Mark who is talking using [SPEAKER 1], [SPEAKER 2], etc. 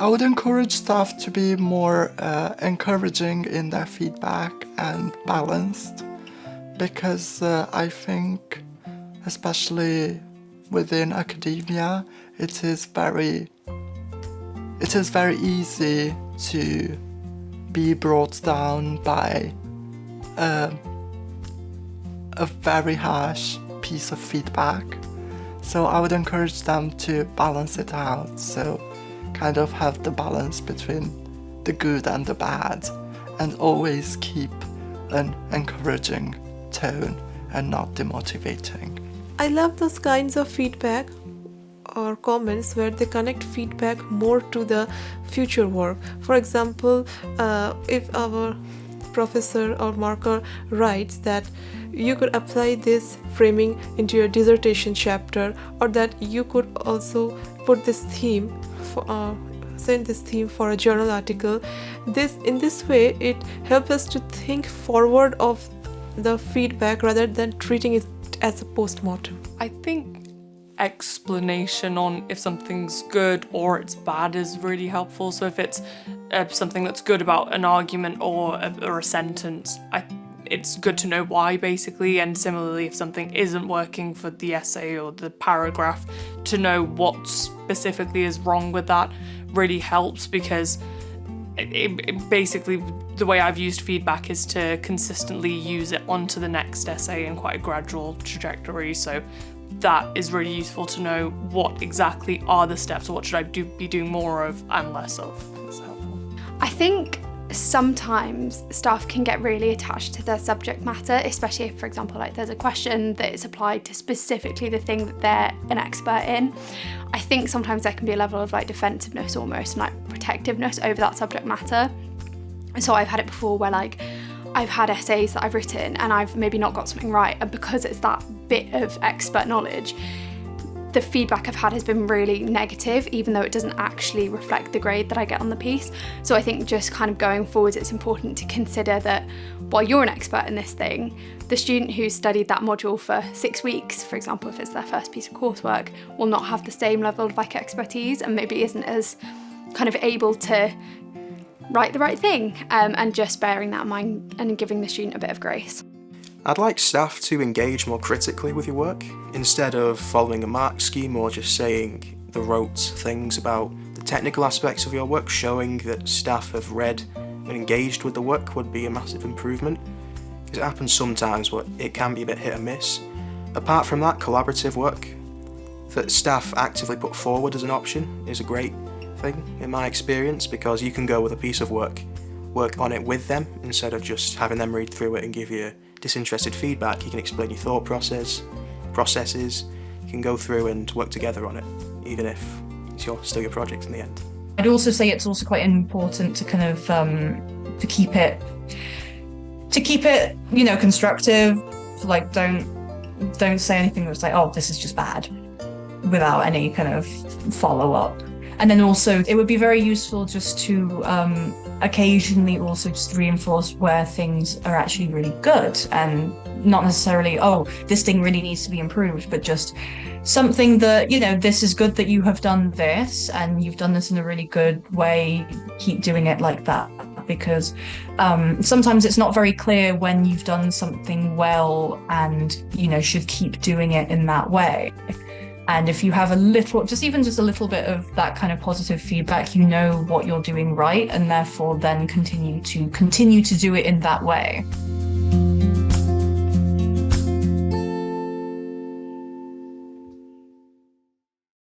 [SPEAKER 1] I would encourage staff to be more encouraging in their feedback and balanced, because I think, especially within academia, it is very easy to be brought down by a very harsh piece of feedback. So I would encourage them to balance it out, so kind of have the balance between the good and the bad, and always keep an encouraging tone and not demotivating.
[SPEAKER 2] I love those kinds of feedback or comments where they connect feedback more to the future work. For example, if our professor or marker writes that you could apply this framing into your dissertation chapter, or that you could also put this theme for send this theme for a journal article, in this way it helps us to think forward of the feedback rather than treating it as a post-mortem.
[SPEAKER 3] I think explanation on if something's good or it's bad is really helpful. So if it's something that's good about an argument or a sentence, it's good to know why, basically. And similarly, if something isn't working for the essay or the paragraph, to know what specifically is wrong with that really helps, because it basically, the way I've used feedback is to consistently use it onto the next essay in quite a gradual trajectory. So that is really useful to know what exactly are the steps, or what should I be doing more of and less of. It's helpful.
[SPEAKER 4] I think sometimes staff can get really attached to their subject matter, especially if, for example, like there's a question that is applied to specifically the thing that they're an expert in. I think sometimes there can be a level of like defensiveness almost, and like protectiveness over that subject matter. And so I've had it before where like I've had essays that I've written and I've maybe not got something right, and because it's that bit of expert knowledge, the feedback I've had has been really negative, even though it doesn't actually reflect the grade that I get on the piece. So I think just kind of going forwards, it's important to consider that while you're an expert in this thing, the student who's studied that module for 6 weeks, for example, if it's their first piece of coursework, will not have the same level of like expertise, and maybe isn't as kind of able to write the right thing, and just bearing that in mind and giving the student a bit of grace.
[SPEAKER 5] I'd like staff to engage more critically with your work, instead of following a mark scheme or just saying the rote things about the technical aspects of your work. Showing that staff have read and engaged with the work would be a massive improvement, because it happens sometimes, but it can be a bit hit and miss. Apart from that, collaborative work that staff actively put forward as an option is a great thing in my experience, because you can go with a piece of work on it with them instead of just having them read through it and give you disinterested feedback. You can explain your thought processes, you can go through and work together on it, even if it's still your project in the end.
[SPEAKER 6] I'd also say it's also quite important to kind of to keep it constructive. Like don't say anything that's like, oh, this is just bad, without any kind of follow-up. And then also it would be very useful just to occasionally also just reinforce where things are actually really good, and not necessarily, oh, this thing really needs to be improved, but just something that, this is good that you have done this, and you've done this in a really good way, keep doing it like that. Because sometimes it's not very clear when you've done something well and, should keep doing it in that way. And if you have a little bit of that kind of positive feedback, you know what you're doing right, and therefore then continue to do it in that way.